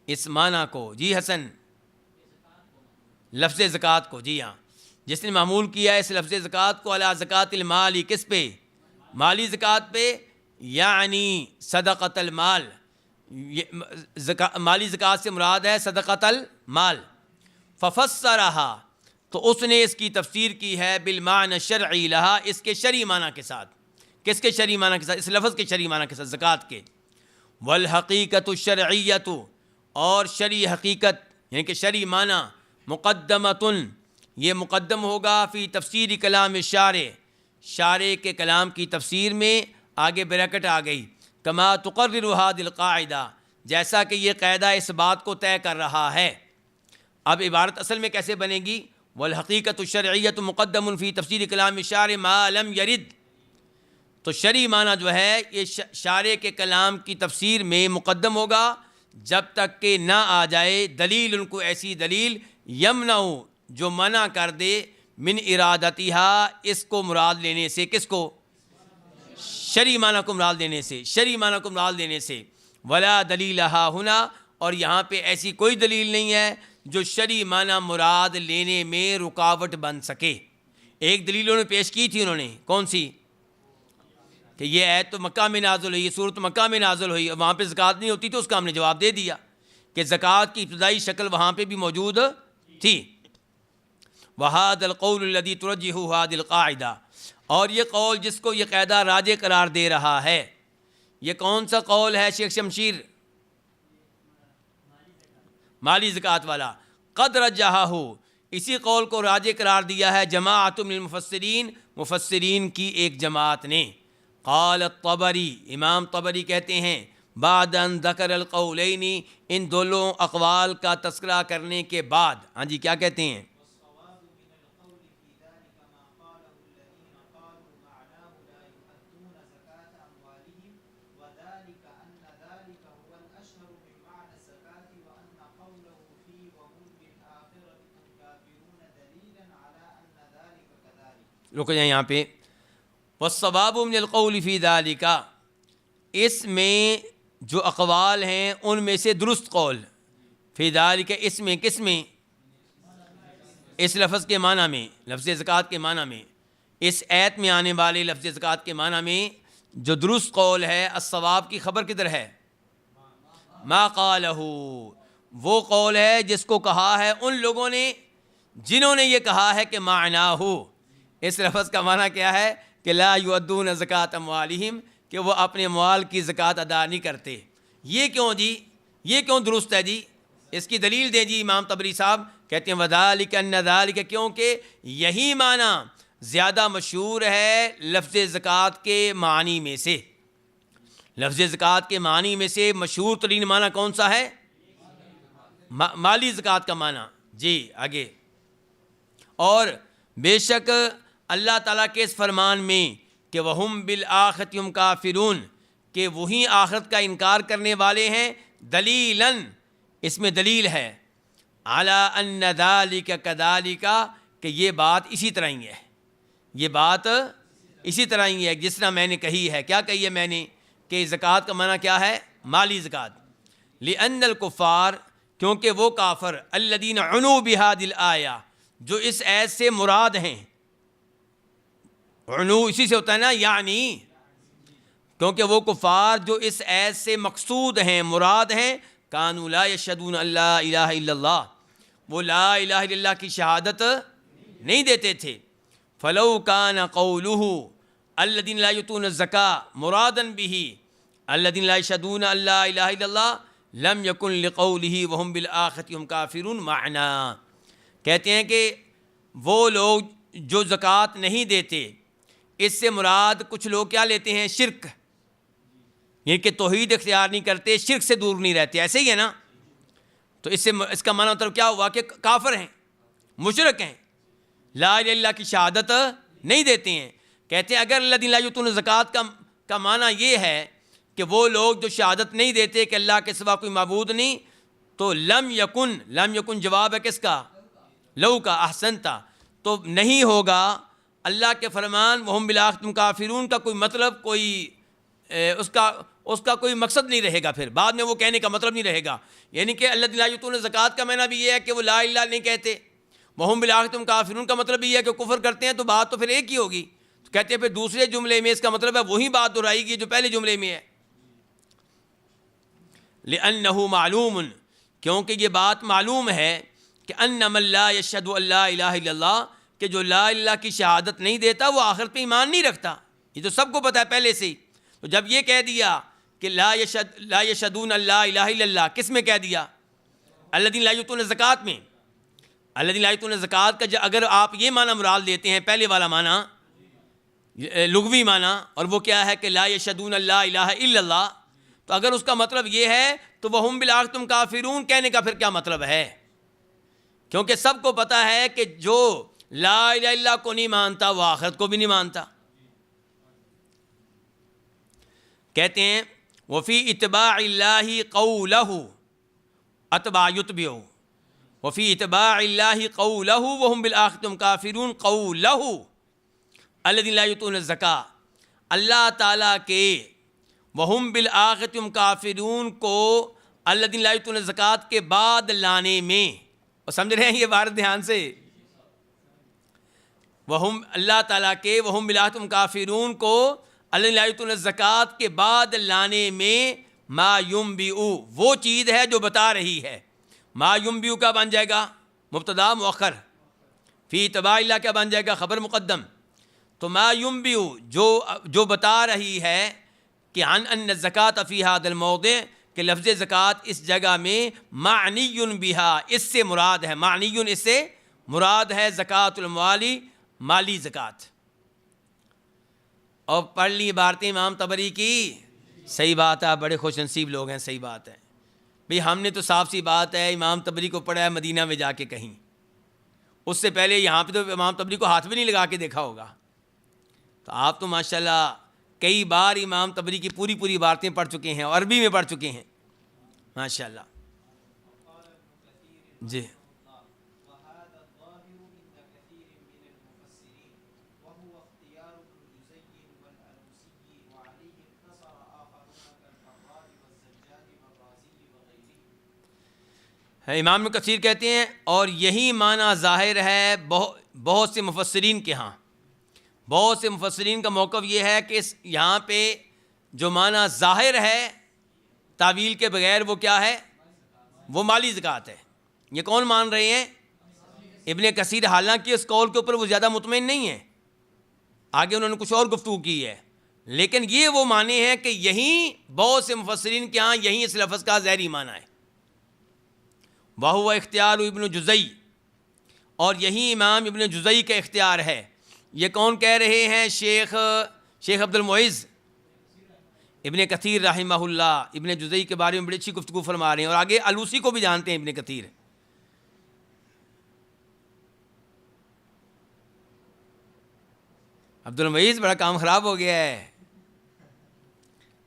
Speaker 1: اس معنی کو، جی حسن، لفظ زکوٰۃ کو، جی ہاں، جس نے معمول کیا ہے اس لفظ زکوٰۃ کو علی زکوٰۃ المال، کس پہ؟ مالی زکوٰۃ پہ، یعنی صدقۃ المال، مالی زکوٰۃ سے مراد ہے صدقۃ المال. ففسرہا، تو اس نے اس کی تفسیر کی ہے بالمعنی الشرعی لہا، اس کے شرعی معنی کے ساتھ. کس کے شرعی معنی کے ساتھ؟ اس لفظ کے شرعی معنی کے ساتھ، زکوٰۃ کے. والحقیقت الشرعیۃ، اور شرعی حقیقت یعنی کہ شرعی معنی مقدمۃ، یہ مقدم ہوگا فی تفسیر کلام شارع، شارع کے کلام کی تفسیر میں. آگے بریکٹ آ گئی، کما تقرر هذه القاعدہ، جیسا کہ یہ قاعدہ اس بات کو طے کر رہا ہے. اب عبارت اصل میں کیسے بنے گی؟ والحقیقت الشرعیۃ مقدم فی تفسیر کلام الشارع ما لم یرد. تو شرعی معنی جو ہے یہ شارع کے کلام کی تفسیر میں مقدم ہوگا جب تک کہ نہ آ جائے دلیل، ان کو ایسی دلیل یمنع، جو منع کر دے من ارادتہا، اس کو مراد لینے سے. کس کو؟ شرعی معنی کو مراد لینے سے، شرعی معنی کو مراد لینے سے. ولا دلیل ہا ہنا، اور یہاں پہ ایسی کوئی دلیل نہیں ہے جو شرعی معنی مراد لینے میں رکاوٹ بن سکے. ایک دلیل انہوں نے پیش کی تھی، انہوں نے کون سی؟ کہ یہ آیت تو مکہ میں نازل ہوئی، یہ صورت مکہ میں نازل ہوئی، وہاں پہ زکوٰۃ نہیں ہوتی، تو اس کا ہم نے جواب دے دیا کہ زکوٰۃ کی ابتدائی شکل وہاں پہ بھی موجود تھی. وَهَذَا الْقَوْلُ الَّذِي تُرَجِّحُ هَذِهِ الْقَاعِدَةِ، اور یہ قول جس کو یہ قاعدہ راجح قرار دے رہا ہے، یہ کون سا قول ہے شیخ شمشیر؟ مالی زکوٰۃ والا. قد رجحہ، اسی قول کو راجح قرار دیا ہے جماعت من المفسرین، مفسرین کی ایک جماعت نے. قال الطبری، امام طبری کہتے ہیں بعد ان ذکر القولین، ان دونوں اقوال کا تذکرہ کرنے کے بعد. ہاں جی، کیا کہتے ہیں؟ رک جائیں یہاں پہ. والصواب من القول فی ذالک، اس میں جو اقوال ہیں ان میں سے درست قول فی ذالک، اس میں، کس میں؟ اس لفظ کے معنی میں، لفظ زکوٰۃ کے معنی میں، اس آیت میں آنے والے لفظ زکوٰۃ کے معنی میں جو درست قول ہے، الصواب کی خبر کدھر ہے؟ ما قالہ، وہ قول ہے جس کو کہا ہے ان لوگوں نے جنہوں نے یہ کہا ہے کہ معناہ، اس لفظ کا معنی کیا ہے؟ کہ لا یؤدون زکاۃ اموالہم، کہ وہ اپنے اموال کی زکوٰۃ ادا نہیں کرتے. یہ کیوں جی؟ یہ کیوں درست ہے جی؟ اس کی دلیل دیں جی امام طبری صاحب. کہتے ہیں وذالک ان ذالک، کیونکہ یہی معنی زیادہ مشہور ہے لفظ زکوٰۃ کے معنی میں سے. لفظ زکوٰۃ کے معنی میں سے مشہور ترین معنی کون سا ہے؟ مالی زکوٰۃ کا معنی. جی آگے. اور بے شک اللہ تعالیٰ کے اس فرمان میں کہ وَهُمْ بِالْآخِرَةِ هُمْ کافرون، کہ وہی آخرت کا انکار کرنے والے ہیں. دلیلاً، اس میں دلیل ہے عَلَىٰ أَنَّ ذَلِكَ كَذَلِكَ، کہ یہ بات اسی طرح ہی ہے، یہ بات اسی طرح ہی ہے جس طرح میں نے کہی ہے. کیا کہی ہے میں نے؟ کہ زکوٰۃ کا معنی کیا ہے؟ مالی زکوٰۃ. لِأَنَّ الْكُفَّارَ، کیونکہ وہ کافر الَّذِينَ عُنُوا بِهَذِهِ الْآيَةِ، جو اس آیت سے مراد ہیں. عنو اسی سے ہوتا ہے نا، یعنی، کیونکہ وہ کفار جو اس آیت سے مقصود ہیں، مراد ہیں، کانوا لا یشہدون ان لا الہ الا اللہ، وہ لا الہ الا اللہ کی شہادت نہیں دیتے تھے. فلو کان قولہ الذین لا یؤتون الزکاۃ مرادا بہ الذین لا یشہدون ان لا الہ الا اللہ لم یکن لقولہ وہم بالآخرۃ ہم کافرون معنی. کہتے ہیں کہ وہ لوگ جو زکوٰۃ نہیں دیتے، اس سے مراد کچھ لوگ کیا لیتے ہیں؟ شرک، یعنی کہ توحید اختیار نہیں کرتے، شرک سے دور نہیں رہتے. ایسے ہی ہے نا؟ تو اس کا معنی مطلب کیا ہوا؟ کہ کافر ہیں، مشرک ہیں، لا الہ الا اللہ کی شہادت نہیں دیتے ہیں. کہتے ہیں اگر الذین لا یؤتون الزکاۃ کا معنی یہ ہے کہ وہ لوگ جو شہادت نہیں دیتے کہ اللہ کے سوا کوئی معبود نہیں، تو لم یکن جواب ہے کس کا؟ لو کا. احسنتا، تو نہیں ہوگا اللہ کے فرمان وہم بالآخرۃ ہم کافرون کا کوئی مطلب، کوئی اس کا کوئی مقصد نہیں رہے گا. پھر بعد میں وہ کہنے کا مطلب نہیں رہے گا. یعنی کہ اللہ لا یؤتون زکوٰۃ کا معنی بھی یہ ہے کہ وہ لا الہ نہیں کہتے، وہم بالآخرۃ ہم کافرون کا مطلب بھی یہ ہے کہ کفر کرتے ہیں. تو بات تو پھر ایک ہی ہوگی. تو کہتے ہیں پھر دوسرے جملے میں اس کا مطلب ہے وہی بات دہرائی گی جو پہلے جملے میں ہے. لأنه معلوم، کیونکہ یہ بات معلوم ہے کہ ان من لا یشہد ان لا الہ الا اللہ، کہ جو لا الہ کی شہادت نہیں دیتا وہ آخرت پہ ایمان نہیں رکھتا. یہ تو سب کو پتہ ہے پہلے سے ہی. تو جب یہ کہہ دیا کہ لا یشہدون ان لا الہ الا اللہ، کس میں کہہ دیا؟ الذین لا یؤتون الزکوٰۃ میں. الذین لا یؤتون الزکوٰۃ کا اگر آپ یہ معنی مراد لیتے ہیں، پہلے والا معنی لغوی معنی، اور وہ کیا ہے کہ لا یشہدون ان لا الہ الا اللہ، تو اگر اس کا مطلب یہ ہے تو وہم بالآخرۃ ہم کافرون کہنے کا پھر کیا مطلب ہے؟ کیونکہ سب کو پتہ ہے کہ جو لا الہ الا اللہ کو نہیں مانتا وہ آخرت کو بھی نہیں مانتا. کہتے ہیں وفی اتباع اللہ قولہ اتبع یتبع، وفی اتباع اللہ قولہ وہم بالآخرۃ ہم کافرون قولہ الذین لا یؤتون الزکاۃ، اللہ تعالیٰ کے وہم بالآخرۃ ہم کافرون کو الذین لا یؤتون الزکاۃ کے بعد لانے میں، اور سمجھ رہے ہیں یہ بات دھیان سے، وہم اللہ تعالیٰ کے وہم بالآخرۃ ہم کافرون کو الذین لا یؤتون الزکاۃ کے بعد لانے میں ما ینبئ، وہ چیز ہے جو بتا رہی ہے. ما ینبئ کا بن جائے گا مبتدا مؤخر، فی اتباع اللہ کیا بن جائے گا خبر مقدم. تو ما ینبئ جو بتا رہی ہے کہ عن ان الزکاۃ فی ھذا الموضع، کہ لفظ زکوٰۃ اس جگہ میں معنی بہا، اس سے مراد ہے، معنی اس سے مراد ہے زکوٰۃ الموالی، مالی زکوٰۃ. اور پڑھ لی عبارتیں امام طبری کی، صحیح بات ہے، آپ بڑے خوش نصیب لوگ ہیں، صحیح بات ہے بھئی. ہم نے تو صاف سی بات ہے امام طبری کو پڑھا ہے مدینہ میں جا کے کہیں، اس سے پہلے یہاں پہ تو امام طبری کو ہاتھ بھی نہیں لگا کے دیکھا ہوگا. تو آپ تو ماشاءاللہ کئی بار امام طبری کی پوری عبارتیں پڑھ چکے ہیں اور عربی میں پڑھ چکے ہیں ماشاءاللہ. جی امام ابن کثیر کہتے ہیں اور یہی معنی ظاہر ہے بہت سے مفسرین کے ہاں. بہت سے مفسرین کا موقف یہ ہے کہ یہاں پہ جو معنی ظاہر ہے تعویل کے بغیر وہ کیا ہے؟ وہ مالی زکوٰۃ ہے. یہ کون مان رہے ہیں؟ ابن کثیر. حالانکہ اس قول کے اوپر وہ زیادہ مطمئن نہیں ہے، آگے انہوں نے کچھ اور گفتگو کی ہے، لیکن یہ وہ معنی ہے کہ یہی بہت سے مفسرین کے ہاں یہی اس لفظ کا ظاہری معنی ہے. وَهُوَ اختیار ابن جزئی، اور یہی امام ابن جزئی کا اختیار ہے. یہ کون کہہ رہے ہیں؟ شیخ عبد المعز ابن کثیر رحمہ اللہ ابن جزئی کے بارے میں بڑی اچھی گفتگو فرما رہے ہیں، اور آگے الوسی کو بھی جانتے ہیں ابن کثیر. عبد المعز بڑا کام خراب ہو گیا ہے.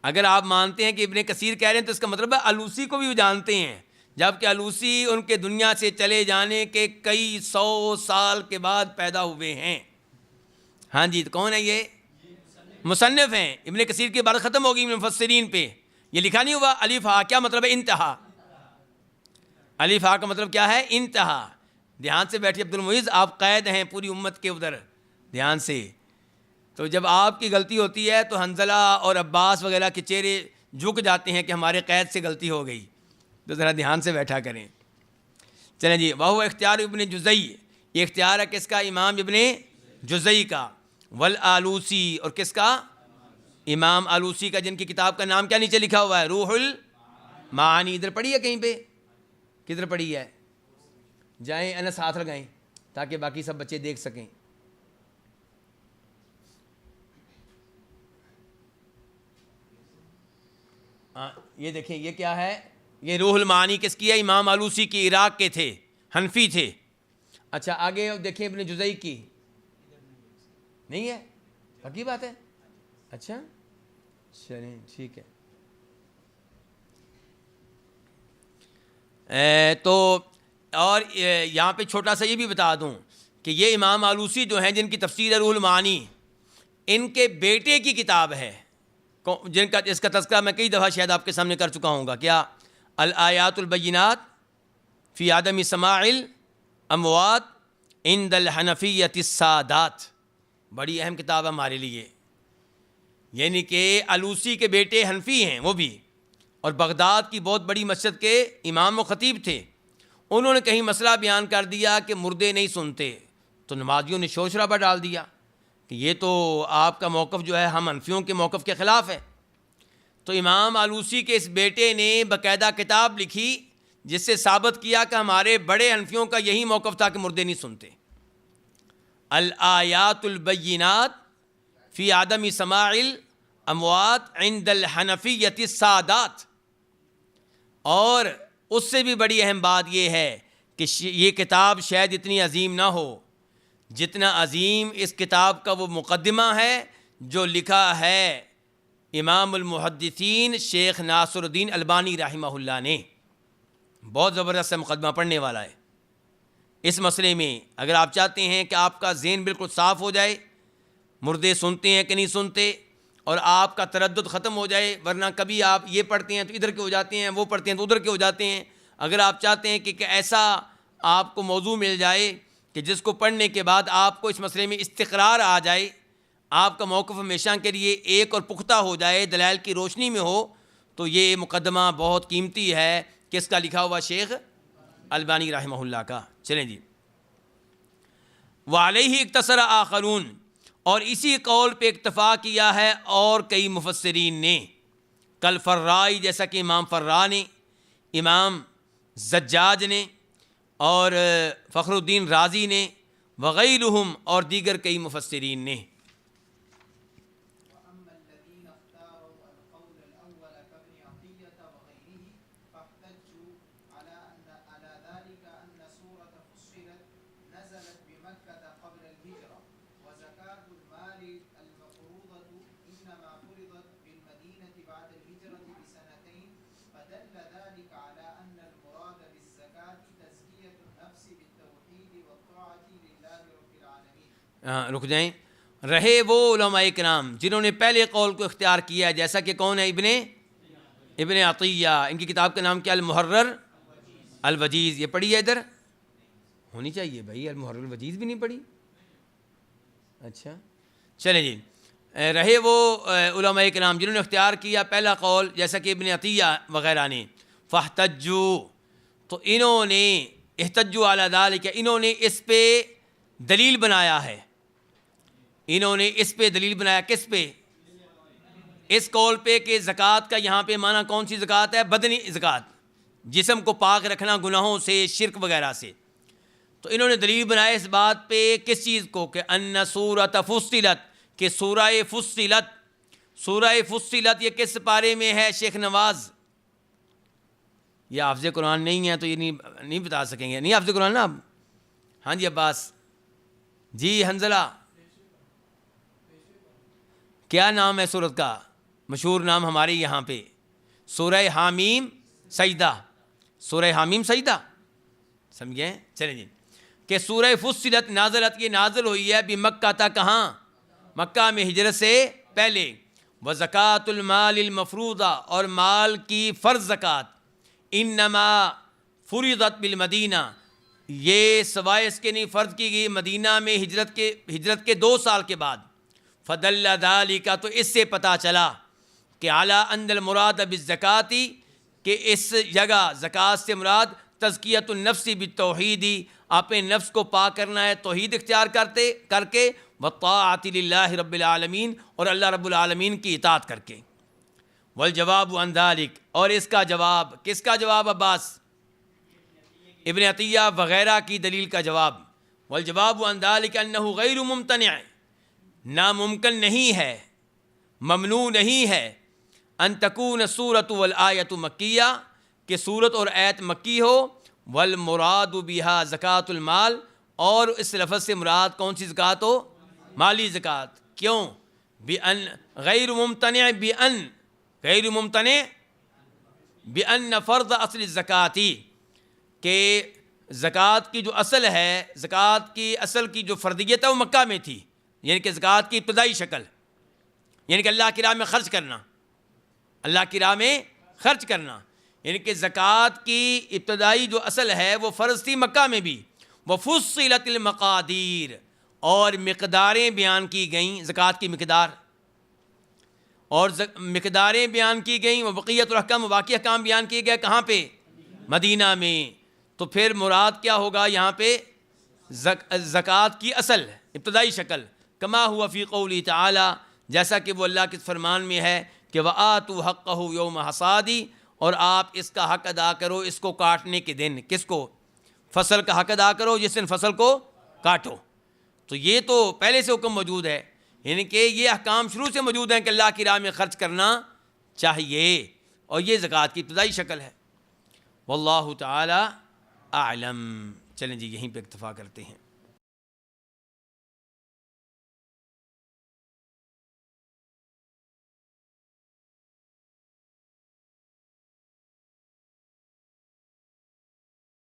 Speaker 1: اگر آپ مانتے ہیں کہ ابن کثیر کہہ رہے ہیں تو اس کا مطلب ہے الوسی کو بھی وہ جانتے ہیں، جبکہ الوسی ان کے دنیا سے چلے جانے کے کئی 100 سال کے بعد پیدا ہوئے ہیں. ہاں جی، تو کون ہے یہ؟ مصنف ہیں. ابن کثیر کی بات ختم ہوگی مفسرین پہ. یہ لکھا نہیں ہوا الف ہا، کیا مطلب ہے؟ انتہا. الف ہا کا مطلب کیا ہے؟ انتہا. دھیان سے بیٹھیے عبد المعز، آپ قید ہیں پوری امت کے ادھر، دھیان سے. تو جب آپ کی غلطی ہوتی ہے تو حنظلہ اور عباس وغیرہ کے چہرے جھک جاتے ہیں کہ ہمارے قید سے غلطی ہو گئی، تو ذرا دھیان سے بیٹھا کریں. چلیں جی. وہو اختیار ابن جزئی، یہ اختیار ہے کس کا؟ امام ابن جزئی کا. والآلوسی، اور کس کا؟ امام آلوسی کا، جن کی کتاب کا نام کیا نیچے لکھا ہوا ہے؟ روح المعانی. ادھر پڑھی ہے کہیں پہ؟ کدھر پڑھی ہے؟ جائیں انس ہاتھ لگائیں تاکہ باقی سب بچے دیکھ سکیں. یہ دیکھیں، یہ کیا ہے؟ یہ روح المعانی کس کی ہے؟ امام آلوسی کی، عراق کے تھے، حنفی تھے. اچھا آگے دیکھیں ابن جزئی کی. نہیں ہے؟ پکی بات ہے. اچھا چلیں ٹھیک ہے. تو اور یہاں پہ چھوٹا سا یہ بھی بتا دوں کہ یہ امام آلوسی جو ہیں جن کی تفسیر ہے روح المعانی، ان کے بیٹے کی کتاب ہے جن کا اس کا تذکرہ میں کئی دفعہ شاید آپ کے سامنے کر چکا ہوں گا. کیا؟ الآیات البینات فی عدم سماع الاموات عند الحنفیۃ السادات. بڑی اہم کتاب ہے ہمارے لیے. یعنی کہ آلوسی کے بیٹے حنفی ہیں وہ بھی، اور بغداد کی بہت بڑی مسجد کے امام و خطیب تھے. انہوں نے کہیں مسئلہ بیان کر دیا کہ مردے نہیں سنتے, تو نمازیوں نے شور شرابہ ڈال دیا کہ یہ تو آپ کا موقف جو ہے ہم حنفیوں کے موقف کے خلاف ہے. تو امام آلوسی کے اس بیٹے نے باقاعدہ کتاب لکھی جس سے ثابت کیا کہ ہمارے بڑے حنفیوں کا یہی موقف تھا کہ مردے نہیں سنتے. الآیات البینات فی عدم سماع الاموات عند الحنفیۃ السادات. اور اس سے بھی بڑی اہم بات یہ ہے کہ یہ کتاب شاید اتنی عظیم نہ ہو جتنا عظیم اس کتاب کا وہ مقدمہ ہے جو لکھا ہے امام المحدثین شیخ ناصر الدین البانی رحمہ اللہ نے. بہت زبردست مقدمہ پڑھنے والا ہے اس مسئلے میں. اگر آپ چاہتے ہیں کہ آپ کا ذہن بالکل صاف ہو جائے, مردے سنتے ہیں کہ نہیں سنتے, اور آپ کا تردد ختم ہو جائے, ورنہ کبھی آپ یہ پڑھتے ہیں تو ادھر کے ہو جاتے ہیں, وہ پڑھتے ہیں تو ادھر کے ہو جاتے ہیں. اگر آپ چاہتے ہیں کہ ایسا آپ کو موضوع مل جائے کہ جس کو پڑھنے کے بعد آپ کو اس مسئلے میں استقرار آ جائے, آپ کا موقف ہمیشہ کے لیے ایک اور پختہ ہو جائے, دلائل کی روشنی میں ہو, تو یہ مقدمہ بہت قیمتی ہے. کس کا لکھا ہوا؟ شیخ البانی رحمہ اللہ کا. چلیں جی. وعلیہ اقتصر آخرون, اور اسی قول پہ اکتفا کیا ہے اور کئی مفسرین نے, کل فرائی جیسا کہ امام فرا نے, امام زجاج نے, اور فخر الدین رازی نے, وغیرہم اور دیگر کئی مفسرین نے. رک جائیں. رہے وہ علماء کرام جنہوں نے پہلے قول کو اختیار کیا ہے, جیسا کہ کون ہے؟ ابن عطیہ. ان کی کتاب کا نام کیا؟ المحرر الوجیز. یہ پڑھی ہے ادھر ہونی چاہیے بھائی, المحرر الوجیز بھی نہیں پڑھی. اچھا چلیں جی. رہے وہ علماء کرام جنہوں نے اختیار کیا پہلا قول جیسا کہ ابن عطیہ وغیرہ نے, فاحتجوا, تو انہوں نے احتجوا علی ذلک, انہوں نے اس پہ دلیل بنایا ہے. انہوں نے اس پہ دلیل بنایا. کس پہ؟ اس قول پہ کہ زکوٰۃ کا یہاں پہ معنی کون سی زکوٰۃ ہے؟ بدنی زکوٰۃ, جسم کو پاک رکھنا گناہوں سے, شرک وغیرہ سے. تو انہوں نے دلیل بنایا اس بات پہ, کس چیز کو؟ کہ ان سورۃ فصلت, کہ سورہ فصلت. سورہ فصلت یہ کس پارے میں ہے شیخ نواز؟ یہ حافظ قرآن نہیں ہے تو یہ نہیں بتا سکیں گے. نہیں حافظ قرآن نا آپ؟ ہاں جی عباس جی. حنزلہ کیا نام ہے سورت کا؟ مشہور نام ہمارے یہاں پہ سورہ حامیم سجدہ. سورہ حامیم سجدہ سمجھیں. چلیں جی. کہ سورہ فصلت نازلت, یہ نازل ہوئی ہے بمکہ تھا. کہاں؟ مکہ میں ہجرت سے پہلے. وزکوٰۃ المال المفروضہ, اور مال کی فرض زکوٰۃ. انما فرضت بالمدینہ, یہ سوائے اس کے نہیں فرض کی گئی مدینہ میں ہجرت کے 2 سال کے بعد. فدل ذالک, تو اس سے پتہ چلا کہ اعلی ان المراد بالزکوٰۃ, کہ اس جگہ زکوٰۃ سے مراد تزکیۃ النفس بالتوحید, اپنے نفس کو پاک کرنا ہے توحید اختیار کر کے, والطاعۃ للہ رب العالمین, اور اللہ رب العالمین کی اطاعت کر کے. والجواب عن ذلک, اور اس کا جواب, کس کا جواب؟ عباس ابن عطیہ وغیرہ کی دلیل کا جواب. والجواب عن ذلک انہ غیر ممتنع, ناممکن نہیں ہے, ممنوع نہیں ہے, ان تکون سورۃ والآیۃ مکیہ, کہ سورت اور آیت مکی ہو. والمراد بہا زکوٰۃ المال, اور اس لفظ سے مراد کون سی زکوٰۃ ہو؟ مالی زکوٰۃ. کیوں؟ بأن غیر ممتنع, غیر ممتنع بأن فرض اصل الزکوٰۃ, کہ زکوٰۃ کی جو اصل ہے, زکوٰۃ کی اصل کی جو فرضیت ہے وہ مکہ میں تھی. یعنی کہ زکوٰۃ کی ابتدائی شکل, یعنی کہ اللہ کی راہ میں خرچ کرنا, اللہ کی راہ میں خرچ کرنا. یعنی کہ زکوٰۃ کی ابتدائی جو اصل ہے وہ فرض تھی مکہ میں بھی. وفصلت المقادیر, اور مقداریں بیان کی گئیں زکوٰۃ کی مقدار. اور مقداریں بیان کی گئیں، وبقیت الاحکام، باقی احکام بیان کیے گئے کہاں پہ؟ مدینہ میں۔ تو پھر مراد کیا ہوگا یہاں پہ؟ زکوٰۃ کی اصل ابتدائی شکل، کما ہوا فی قولی تعالی، جیسا کہ وہ اللہ کے فرمان میں ہے کہ وَآتُوا حَقَّهُ يَوْمَ حَصَادِ، اور آپ اس کا حق ادا کرو اس کو کاٹنے کے دن۔ کس کو؟ فصل کا حق ادا کرو جس دن فصل کو کاٹو۔ تو یہ تو پہلے سے حکم موجود ہے، یعنی کہ یہ احکام شروع سے موجود ہیں کہ اللہ کی راہ میں خرچ کرنا چاہیے، اور یہ زکوٰۃ کی ابتدائی شکل ہے۔ واللہ تعالی اعلم۔ چلیں جی یہیں پہ اکتفا کرتے ہیں۔